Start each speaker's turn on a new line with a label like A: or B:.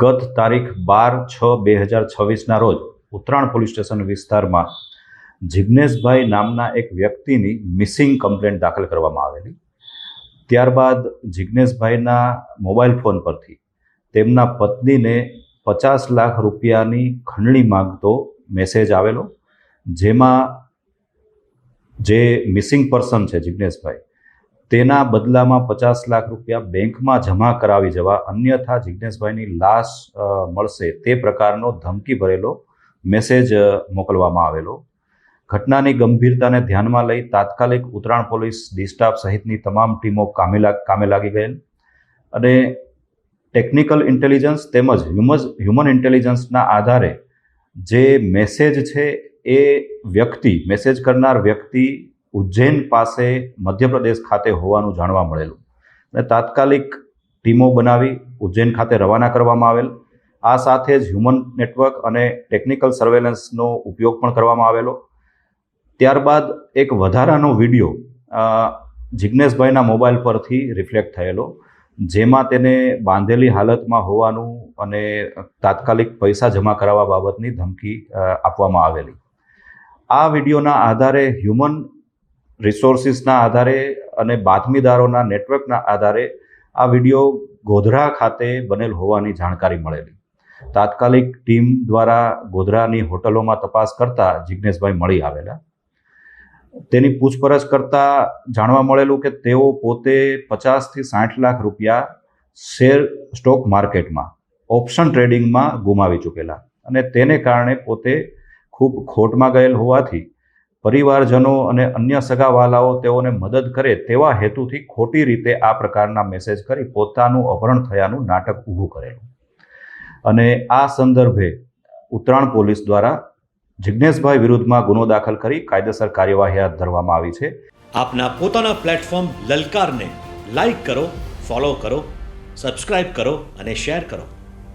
A: ગત તારીખ 12/6/2026ના રોજ ઉત્તરાણ પોલીસ સ્ટેશન વિસ્તારમાં જિગ્નેશભાઈ નામના એક વ્યક્તિની મિસિંગ કમ્પ્લેન્ટ દાખલ કરવામાં આવેલી. ત્યારબાદ જિગ્નેશભાઈના મોબાઈલ ફોન પરથી તેમના પત્નીને 50 લાખ રૂપિયાની ખંડણી માંગતો મેસેજ આવેલો, જેમાં જે મિસિંગ પર્સન છે જિગ્નેશભાઈ, તેના બદલામાં 50 લાખ રૂપિયા બેંકમાં જમા કરાવી જવા, અન્યથા જિગ્નેશભાઈની લાશ મળશે તે પ્રકારનો ધમકી ભરેલો મેસેજ મોકલવામાં આવેલો. ઘટનાની ગંભીરતાને ધ્યાનમાં લઈ તાત્કાલિક ઉત્તરાણ પોલીસ ડી સ્ટાફ સહિતની તમામ ટીમો કામે લાગી ગયેલ અને ટેકનિકલ ઇન્ટેલિજન્સ તેમજ હ્યુમન ઇન્ટેલિજન્સના આધારે જે મેસેજ છે એ મેસેજ કરનાર વ્યક્તિ ઉજ્જૈન પાસે મધ્યપ્રદેશ ખાતે હોવાનું જાણવા મળેલું અને તાત્કાલિક ટીમો બનાવી ઉજ્જૈન ખાતે રવાના કરવામાં આવેલ. આ સાથે જ હ્યુમન નેટવર્ક અને ટેકનિકલ સર્વેલન્સનો ઉપયોગ પણ કરવામાં આવેલો. ત્યારબાદ એક વધારાનો વિડીયો જિગ્નેશભાઈના મોબાઈલ પરથી રિફ્લેક્ટ થયેલો, જેમાં તેને બાંધેલી હાલતમાં હોવાનું અને તાત્કાલિક પૈસા જમા કરાવવા બાબતની ધમકી આપવામાં આવેલી. આ વિડીયોના આધારે હ્યુમન રિસોર્સિસના આધારે અને બાતમીદારોના નેટવર્કના આધારે આ વિડીયો ગોધરા ખાતે બનેલ હોવાની જાણકારી મળેલી. તાત્કાલિક ટીમ દ્વારા ગોધરાની હોટલોમાં તપાસ કરતા જિગ્નેશભાઈ મળી આવેલા. તેની પૂછપરછ કરતાં જાણવા મળેલું કે તેઓ પોતે 50 થી 60 લાખ રૂપિયા શેર સ્ટોક માર્કેટમાં ઓપ્શન ટ્રેડિંગમાં ગુમાવી ચૂકેલા અને તેને કારણે પોતે ખૂબ ખોટમાં ગયેલ હોવાથી પરિવારજનો અને અન્ય સગાવાલાઓ તેઓને મદદ કરે તેવા હેતુથી ખોટી રીતે આ પ્રકારના મેસેજ કરી પોતાનું અપહરણ થયાનું નાટક ઊભું કરેલું અને આ સંદર્ભે ઉત્તરાણ પોલીસ દ્વારા જિગ્નેશભાઈ વિરુદ્ધમાં ગુનો દાખલ કરી કાયદેસર કાર્યવાહી હાથ ધરવામાં આવી છે.
B: આપના પોતાના પ્લેટફોર્મ લલકારને લાઈક કરો, ફોલો કરો, સબસ્ક્રાઇબ કરો અને શેર કરો.